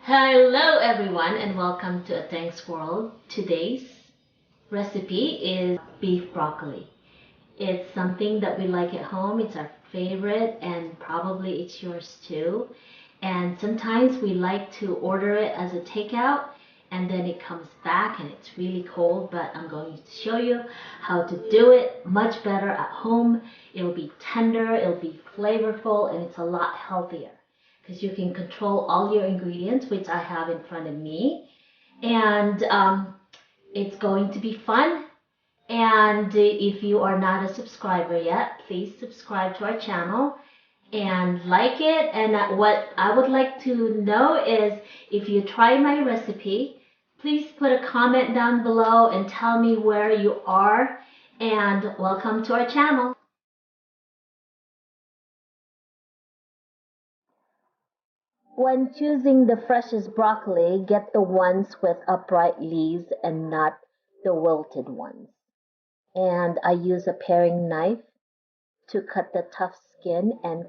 Hello everyone and welcome to AtengsWorld. Today's recipe is beef broccoli. It's something that we like at home. It's our favorite and probably it's yours too. And sometimes we like to order it as a takeout and then it comes back and it's really cold, but I'm going to show you how to do it much better at home. It'll be tender, it'll be flavorful, and it's a lot healthier because you can control all your ingredients, which I have in front of me. And it's going to be fun. And if you are not a subscriber yet, please subscribe to our channel and like it. And what I would like to know is if you try my recipe, please put a comment down below and tell me where you are. And welcome to our channel. When choosing the freshest broccoli, get the ones with upright leaves and not the wilted ones. And I use a paring knife to cut the tough skin and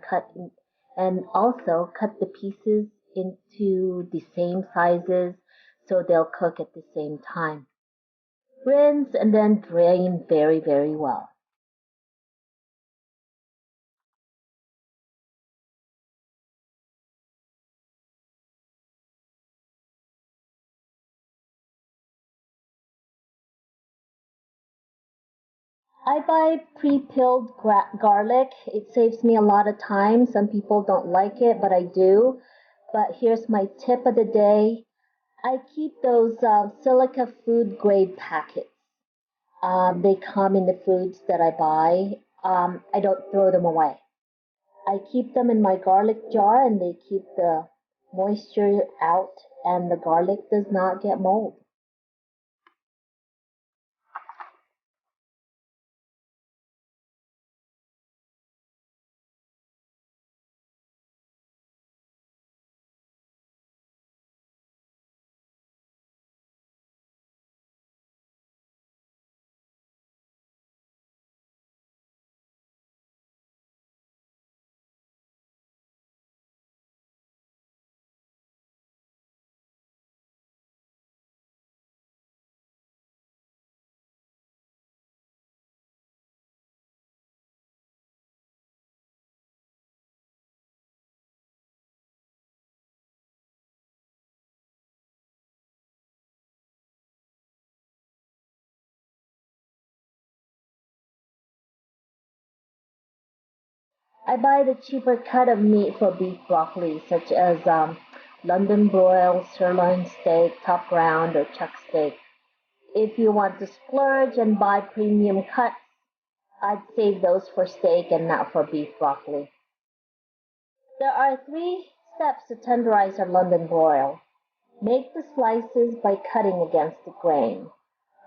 also cut the pieces into the same sizes so they'll cook at the same time. Rinse and then drain very, very well. I buy pre-peeled garlic. It saves me a lot of time. Some people don't like it, but I do. But here's my tip of the day. I keep those silica food grade packets. They come in the foods that I buy. I don't throw them away. I keep them in my garlic jar and they keep the moisture out and the garlic does not get mold. I buy the cheaper cut of meat for beef broccoli, such as London broil, sirloin steak, top round, or chuck steak. If you want to splurge and buy premium cuts, I'd save those for steak and not for beef broccoli. There are 3 steps to tenderize our London broil. Make the slices by cutting against the grain.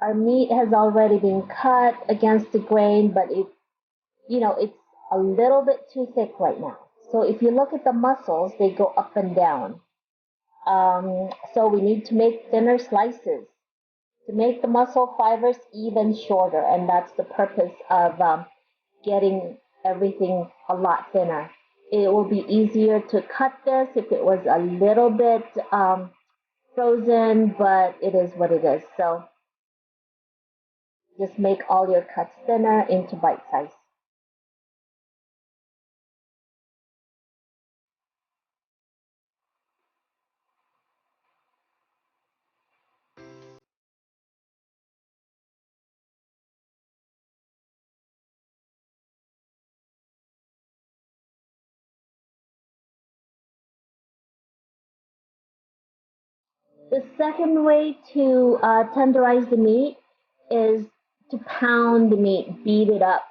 Our meat has already been cut against the grain, but it's a little bit too thick right now. So if you look at the muscles, they go up and down. So we need to make thinner slices to make the muscle fibers even shorter, and that's the purpose of getting everything a lot thinner. It will be easier to cut this if it was a little bit frozen, but it is what it is. So just make all your cuts thinner into bite size. The second way to tenderize the meat is to pound the meat, beat it up.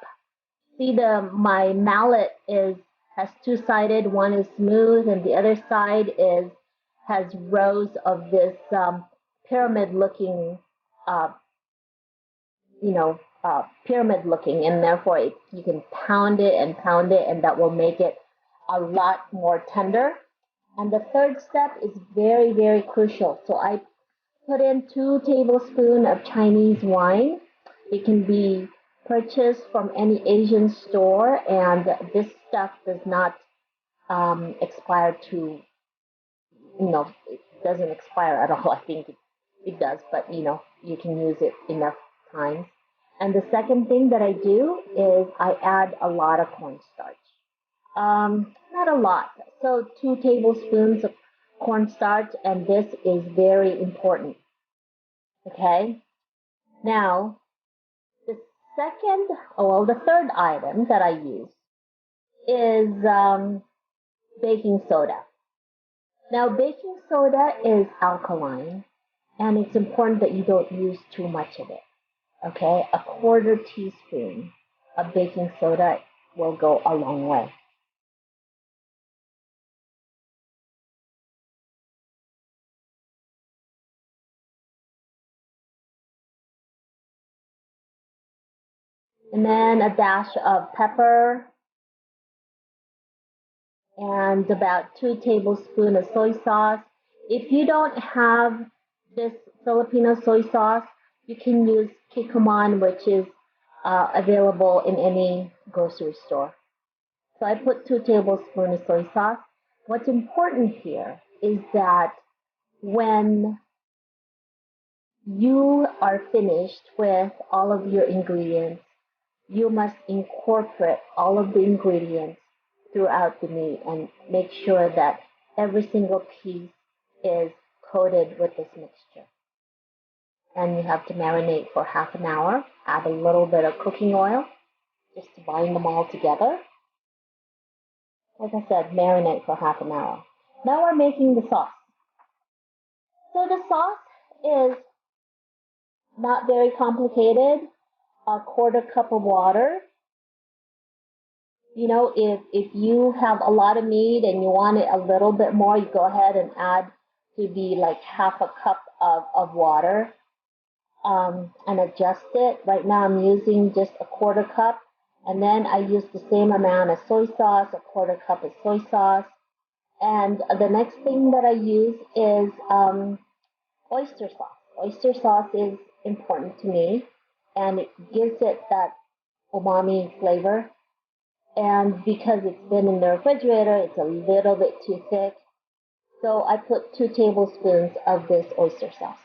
See, the my mallet is has two-sided. One is smooth, and the other side is has rows of this pyramid-looking, uh, pyramid-looking, and therefore you can pound it, and that will make it a lot more tender. And the third step is very, very crucial. So I put in 2 tablespoons of Chinese wine. It can be purchased from any Asian store, and this stuff does not expire to, doesn't expire at all. I think it does, but you can use it enough times. And the second thing that I do is I add a lot of cornstarch. Not a lot. So 2 tablespoons of cornstarch, and this is very important. Okay. Now, the the third item that I use is baking soda. Now, baking soda is alkaline, and it's important that you don't use too much of it. Okay, a quarter teaspoon of baking soda will go a long way. And then a dash of pepper and about 2 tablespoons of soy sauce. If you don't have this Filipino soy sauce, you can use kikkoman, which is available in any grocery store. So I put 2 tablespoons of soy sauce. What's important here is that when you are finished with all of your ingredients, you must incorporate all of the ingredients throughout the meat and make sure that every single piece is coated with this mixture. And you have to marinate for half an hour. Add a little bit of cooking oil just to bind them all together. Like I said, marinate for half an hour. Now we're making the sauce. So the sauce is not very complicated. A quarter cup of water. If you have a lot of meat and you want it a little bit more, you go ahead and add to be like half a cup of water, and adjust it. Right now I'm using just a quarter cup, and then I use the same amount of soy sauce, a quarter cup of soy sauce. And the next thing that I use is oyster sauce. Oyster sauce is important to me, and it gives it that umami flavor. And because it's been in the refrigerator, it's a little bit too thick. So I put 2 tablespoons of this oyster sauce.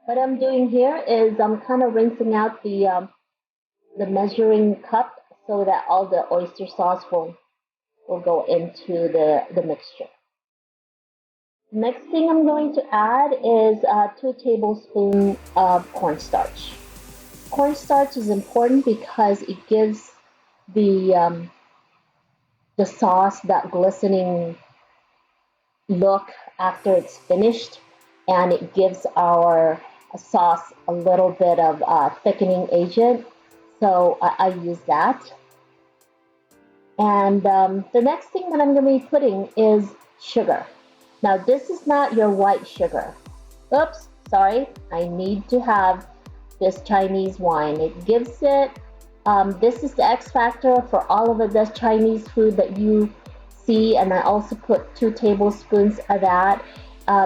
What I'm doing here is I'm kind of rinsing out the measuring cup so that all the oyster sauce will go into the mixture. Next thing I'm going to add is 2 tablespoons of cornstarch. Cornstarch is important because it gives the the sauce that glistening look after it's finished, and it gives our sauce a little bit of thickening agent. So I use that. And the next thing that I'm going to be putting is sugar. Now, this is not your white sugar. Oops, sorry. I need to have this Chinese wine. It gives it, this is the X factor for all of the Chinese food that you see. And I also put 2 tablespoons of that.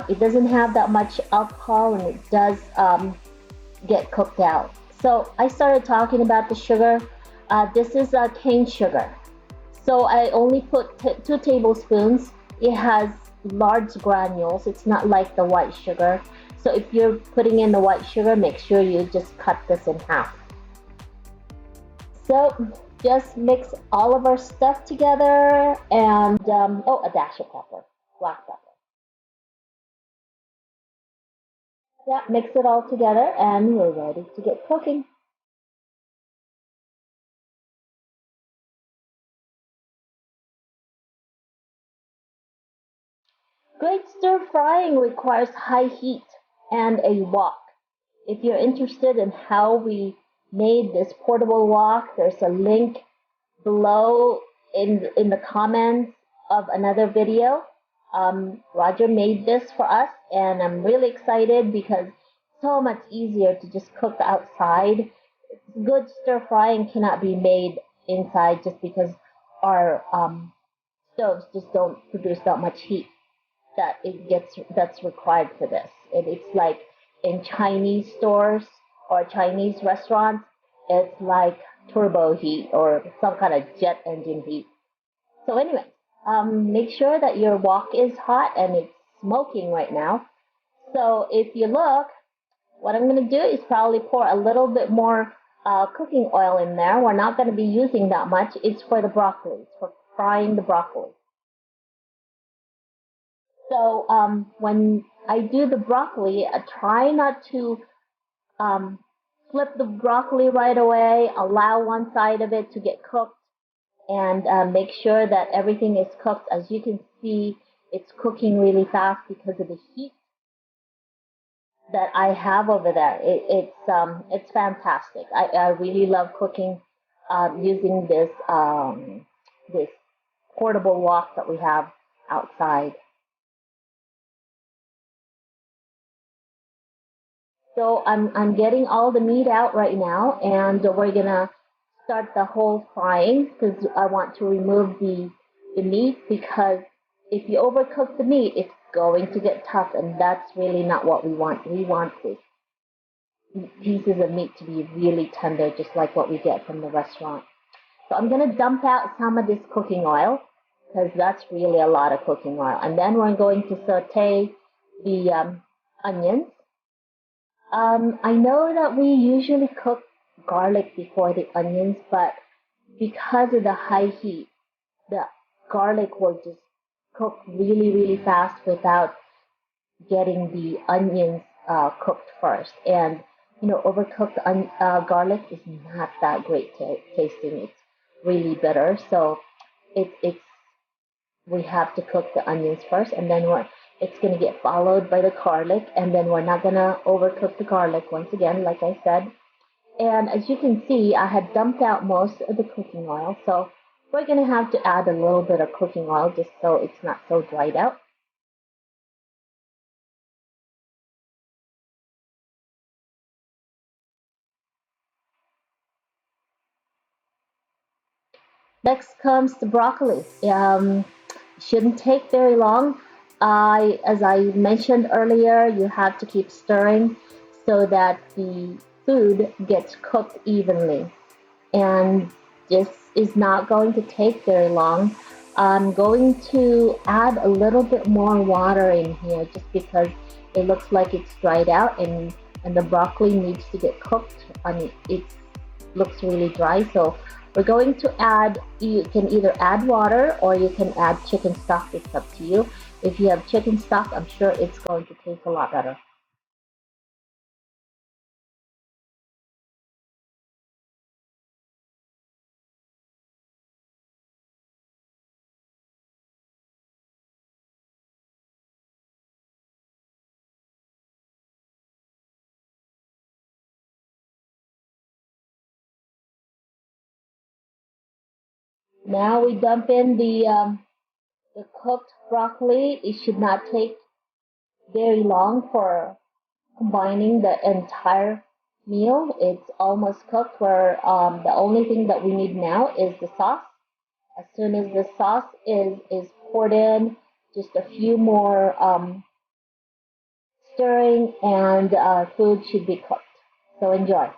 It doesn't have that much alcohol, and it does get cooked out. So I started talking about the sugar. This is cane sugar. So I only put 2 tablespoons. It has large granules. It's not like the white sugar. So if you're putting in the white sugar, make sure you just cut this in half. So just mix all of our stuff together, and a dash of pepper, black pepper. Yeah, mix it all together, and we're ready to get cooking. Great stir frying requires high heat and a wok. If you're interested in how we made this portable wok, there's a link below in the comments of another video. Roger made this for us, and I'm really excited because it's so much easier to just cook outside. Good stir frying cannot be made inside just because our stoves just don't produce that much heat. that's required for this. It's like in Chinese stores or Chinese restaurants, it's like turbo heat or some kind of jet engine heat. So anyway, make sure that your wok is hot and it's smoking right now. So if you look, what I'm going to do is probably pour a little bit more cooking oil in there. We're not going to be using that much. It's for the broccoli. It's for frying the broccoli. So when I do the broccoli, I try not to um, flip the broccoli right away. Allow one side of it to get cooked and make sure that everything is cooked. As you can see, it's cooking really fast because of the heat that I have over there. It's fantastic. I really love cooking using this portable wok that we have outside. So I'm getting all the meat out right now, and we're gonna start the whole frying because I want to remove the meat because if you overcook the meat, it's going to get tough, and that's really not what we want. We want the pieces of meat to be really tender, just like what we get from the restaurant. So I'm gonna dump out some of this cooking oil because that's really a lot of cooking oil, and then we're going to saute the onions. I know that we usually cook garlic before the onions, but because of the high heat, the garlic will just cook really, really fast without getting the onions cooked first. And overcooked garlic is not that great tasting. It's really bitter, so it's we have to cook the onions first, and then it's going to get followed by the garlic, and then we're not going to overcook the garlic once again, like I said. And as you can see, I had dumped out most of the cooking oil, so we're going to have to add a little bit of cooking oil just so it's not so dried out. Next comes the broccoli. Shouldn't take very long. As I mentioned earlier, you have to keep stirring so that the food gets cooked evenly. And this is not going to take very long. I'm going to add a little bit more water in here just because it looks like it's dried out and the broccoli needs to get cooked. I mean, it looks really dry, so we're going to add, you can either add water or you can add chicken stock. It's up to you. If you have chicken stock, I'm sure it's going to taste a lot better. Now we dump in the cooked broccoli. It should not take very long for combining the entire meal. It's almost cooked where the only thing that we need now is the sauce. As soon as the sauce is poured in, just a few more stirring and food should be cooked. So enjoy.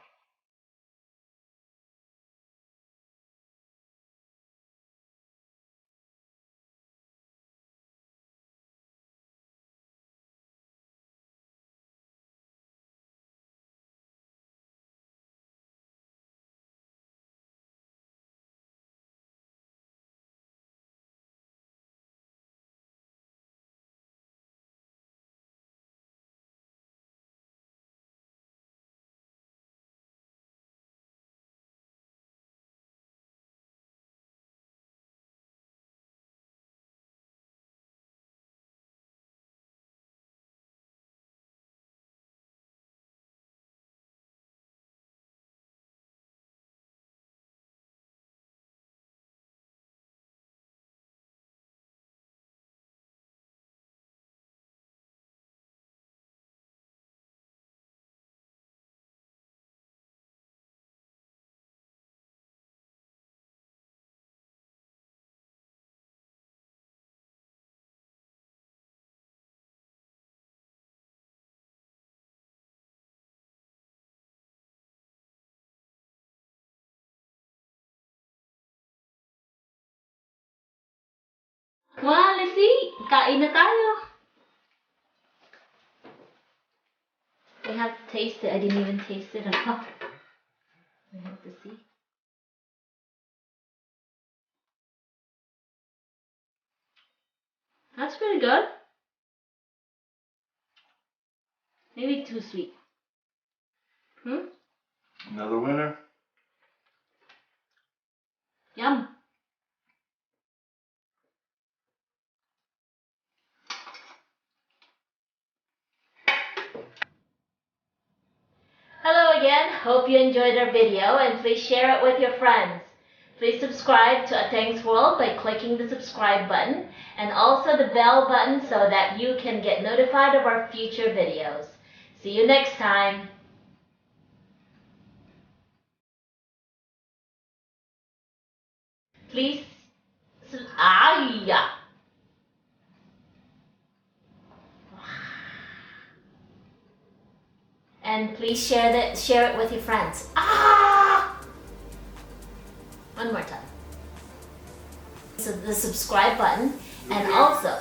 Well, let's see. Kain na tayo. We have to taste it. I didn't even taste it at all. We have to see. That's pretty good. Maybe too sweet. Another winner. Yum. Hello again. Hope you enjoyed our video and please share it with your friends. Please subscribe to AtengsWorld by clicking the subscribe button and also the bell button so that you can get notified of our future videos. See you next time. Please, and please share it with your friends. One more time. So the subscribe button and also